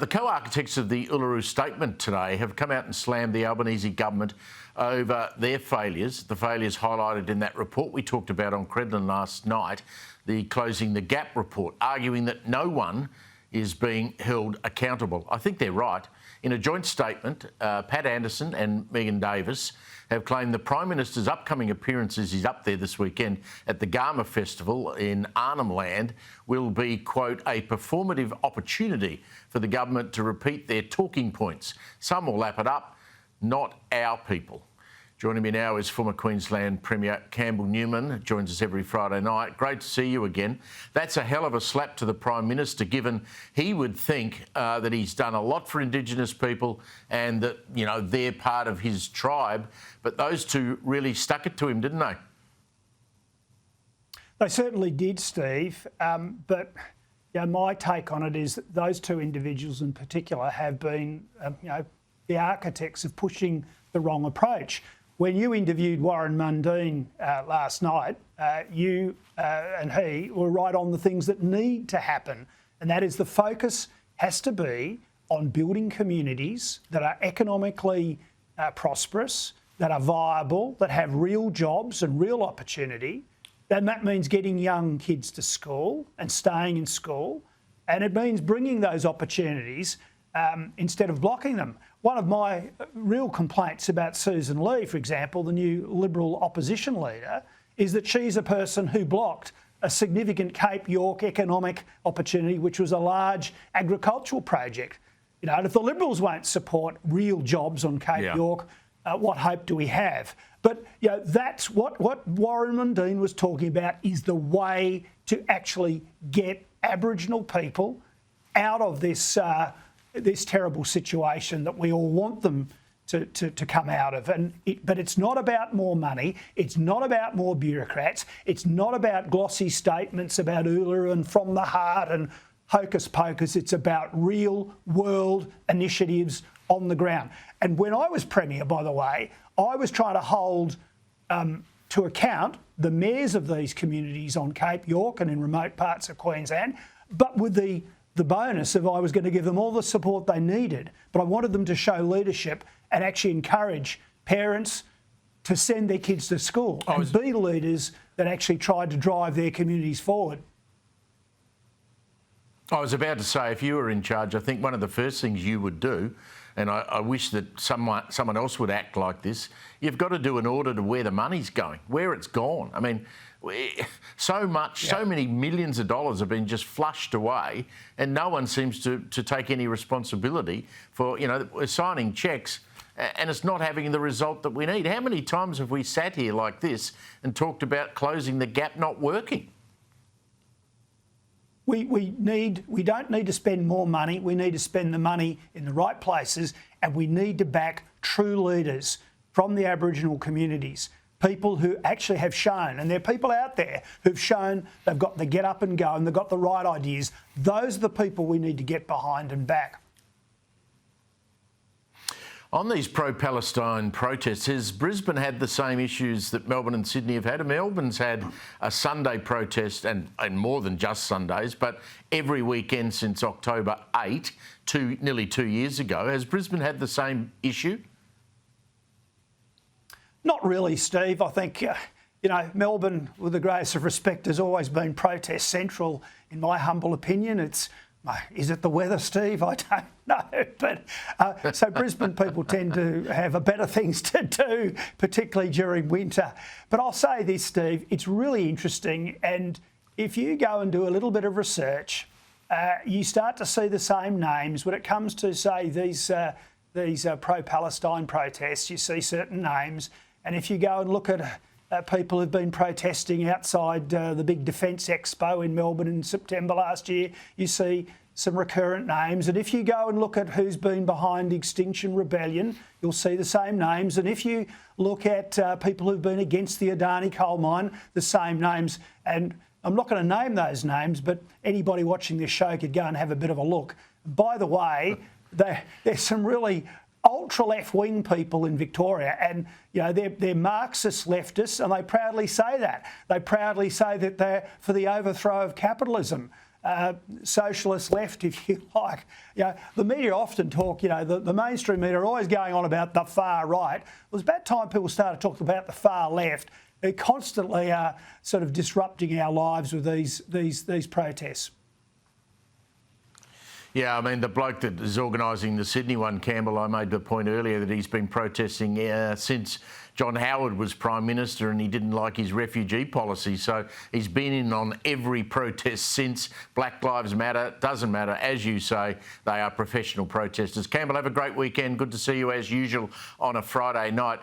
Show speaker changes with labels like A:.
A: The co-architects of the Uluru Statement today have come out and slammed the Albanese government over their failures, the failures highlighted in that report we talked about on Credlin last night, the Closing the Gap report, arguing that no one is being held accountable. I think they're right. In a joint statement, Pat Anderson and Megan Davis have claimed the Prime Minister's upcoming appearances, he's up there this weekend, at the Garma Festival in Arnhem Land will be, quote, a performative opportunity for the government to repeat their talking points. Some will lap it up, not our people. Joining me now is former Queensland Premier Campbell Newman, joins us every Friday night. Great to see you again. That's a hell of a slap to the Prime Minister, given he would think that he's done a lot for Indigenous people and that, you know, they're part of his tribe. But those two really stuck it to him, didn't they?
B: They certainly did, Steve. But my take on it is that those two individuals in particular have been, the architects of pushing the wrong approach. When you interviewed Warren Mundine last night, you and he were right on the things that need to happen, and that is the focus has to be on building communities that are economically prosperous, that are viable, that have real jobs and real opportunity. Then that means getting young kids to school and staying in school, and it means bringing those opportunities instead of blocking them. One of my real complaints about Susan Lee, for example, the new Liberal opposition leader, is that she's a person who blocked a significant Cape York economic opportunity, which was a large agricultural project. And if the Liberals won't support real jobs on Cape York, what hope do we have? But that's what Warren Mundine was talking about, is the way to actually get Aboriginal people out of this terrible situation that we all want them to come out of. But it's not about more money. It's not about more bureaucrats. It's not about glossy statements about Uluru and from the heart and hocus pocus. It's about real world initiatives on the ground. And when I was Premier, by the way, I was trying to hold to account the mayors of these communities on Cape York and in remote parts of Queensland, but with the bonus of I was going to give them all the support they needed, but I wanted them to show leadership and actually encourage parents to send their kids to school and be leaders that actually tried to drive their communities forward.
A: I was about to say, if you were in charge, I think one of the first things you would do, and I wish that someone else would act like this, you've got to do an audit of where the money's going, where it's gone. I mean, so many millions of dollars have been just flushed away, and no one seems to take any responsibility for, we're signing cheques and it's not having the result that we need. How many times have we sat here like this and talked about closing the gap not working?
B: We don't need to spend more money. We need to spend the money in the right places, and we need to back true leaders from the Aboriginal communities. People who actually have shown, and there are people out there who've shown they've got the get up and go and they've got the right ideas. Those are the people we need to get behind and back.
A: On these pro-Palestine protests, has Brisbane had the same issues that Melbourne and Sydney have had? Melbourne's had a Sunday protest, and more than just Sundays, but every weekend since October 8, nearly 2 years ago. Has Brisbane had the same issue?
B: Not really, Steve. I think, Melbourne, with the greatest of respect, has always been protest central, in my humble opinion. Is it the weather, Steve? I don't know. But so Brisbane people tend to have better things to do, particularly during winter. But I'll say this, Steve, it's really interesting. And if you go and do a little bit of research, you start to see the same names. When it comes to, say, these pro-Palestine protests, you see certain names. And if you go and look at people who've been protesting outside the big Defence Expo in Melbourne in September last year, you see some recurrent names. And if you go and look at who's been behind Extinction Rebellion, you'll see the same names. And if you look at people who've been against the Adani coal mine, the same names. And I'm not going to name those names, but anybody watching this show could go and have a bit of a look. By the way, there's some really ultra left-wing people in Victoria, and they're Marxist leftists, and they proudly say that. They proudly say that they're for the overthrow of capitalism. socialist left, if you like. The media often talk, the mainstream media are always going on about the far right. It was about time people started talking about the far left. They're constantly sort of disrupting our lives with these protests.
A: Yeah, I mean, the bloke that is organising the Sydney one, Campbell, I made the point earlier that he's been protesting since John Howard was Prime Minister and he didn't like his refugee policy. So he's been in on every protest since. Black Lives Matter, doesn't matter. As you say, they are professional protesters. Campbell, have a great weekend. Good to see you as usual on a Friday night.